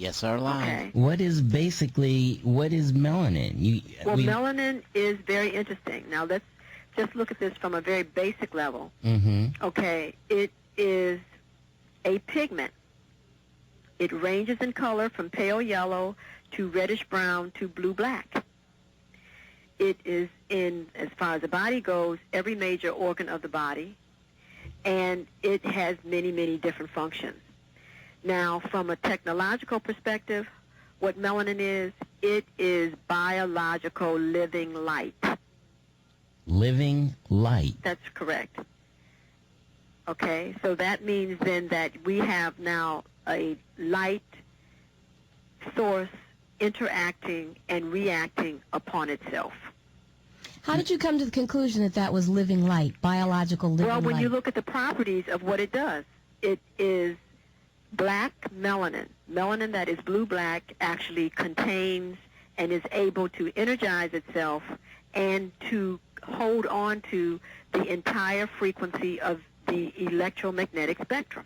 Yes, sir, live. Okay. What is melanin? Melanin is very interesting. Now, let's just look at this from a very basic level. Mm-hmm. Okay. It is a pigment. It ranges in color from pale yellow to reddish brown to blue-black. It is in, as far as the body goes, every major organ of the body, and it has many, many different functions. Now, from a technological perspective, what melanin is, it is biological living light. Living light. That's correct. Okay, so that means then that we have now a light source interacting and reacting upon itself. How did you come to the conclusion that that was living light, biological living light? Well, when you look at the properties of what it does, it is black melanin. Melanin that is blue-black actually contains and is able to energize itself and to hold on to the entire frequency of the electromagnetic spectrum.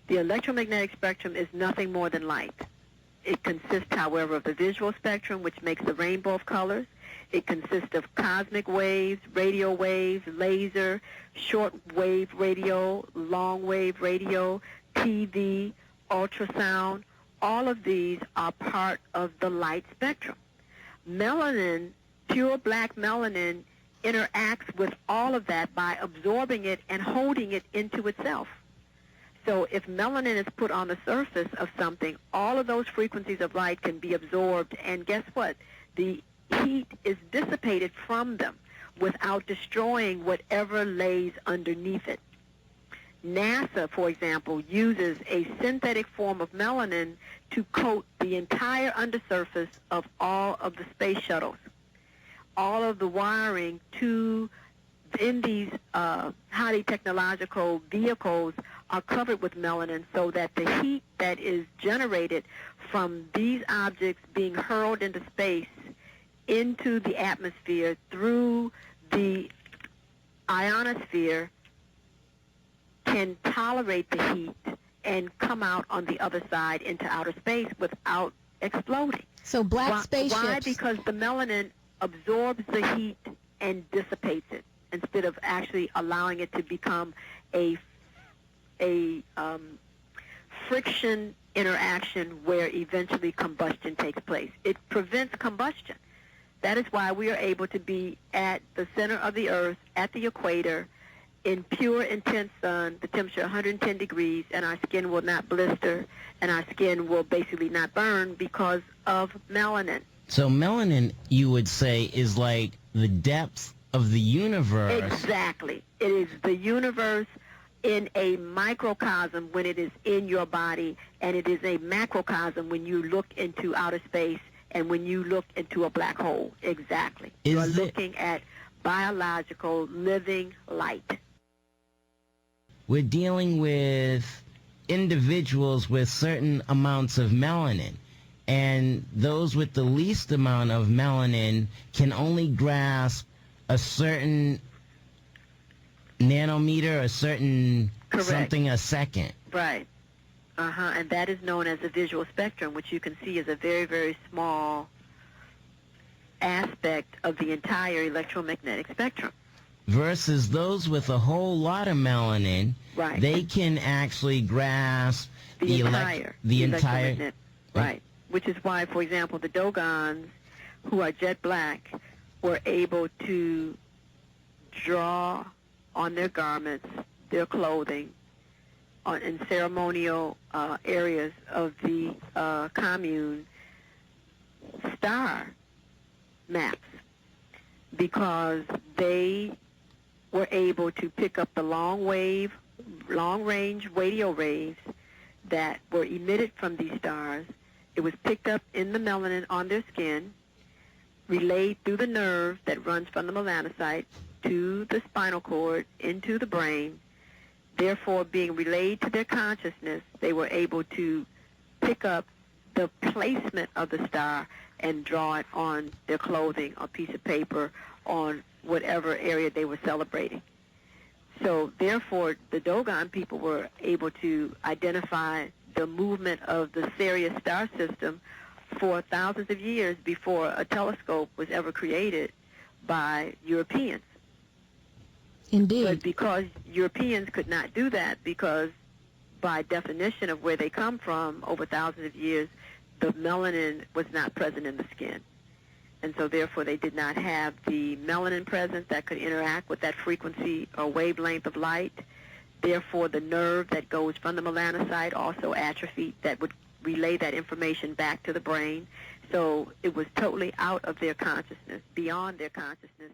The electromagnetic spectrum is nothing more than light. It consists, however, of the visual spectrum, which makes the rainbow of colors. It consists of cosmic waves, radio waves, laser, short-wave radio, long-wave radio, TV, ultrasound. All of these are part of the light spectrum. Melanin, pure black melanin, interacts with all of that by absorbing it and holding it into itself. So if melanin is put on the surface of something, all of those frequencies of light can be absorbed, and guess what? The heat is dissipated from them without destroying whatever lays underneath it. NASA, for example, uses a synthetic form of melanin to coat the entire undersurface of all of the space shuttles. All of the wiring in these highly technological vehicles are covered with melanin so that the heat that is generated from these objects being hurled into space, into the atmosphere, through the ionosphere, can tolerate the heat and come out on the other side into outer space without exploding. So black spaceships... Why? Because the melanin absorbs the heat and dissipates it instead of actually allowing it to become a friction interaction where eventually combustion takes place. It prevents combustion. That is why we are able to be at the center of the Earth, at the equator, in pure, intense sun, the temperature 110 degrees, and our skin will not blister, and our skin will basically not burn because of melanin. So melanin, you would say, is like the depth of the universe. Exactly. It is the universe in a microcosm when it is in your body, and it is a macrocosm when you look into outer space and when you look into a black hole. Exactly. You're looking at biological living light. We're dealing with individuals with certain amounts of melanin, and those with the least amount of melanin can only grasp a certain nanometer, a certain something a second. Right. And that is known as the visual spectrum, which you can see is a very, very small aspect of the entire electromagnetic spectrum. Versus those with a whole lot of melanin, right, they can actually grasp the entire right. Which is why, for example, the Dogons, who are jet black, were able to draw on their garments, their clothing, in ceremonial areas of the commune, star maps, because they were able to pick up the long-range radio waves that were emitted from these stars. It was picked up in the melanin on their skin, relayed through the nerve that runs from the melanocyte to the spinal cord into the brain. Therefore, being relayed to their consciousness, they were able to pick up the placement of the star and draw it on their clothing or piece of paper on whatever area they were celebrating. So, therefore, the Dogon people were able to identify the movement of the Sirius star system for thousands of years before a telescope was ever created by Europeans. Indeed. But because Europeans could not do that, because by definition of where they come from over thousands of years, the melanin was not present in the skin. And so therefore they did not have the melanin present that could interact with that frequency or wavelength of light. Therefore the nerve that goes from the melanocyte also atrophied that would relay that information back to the brain. So it was totally out of their consciousness, beyond their consciousness.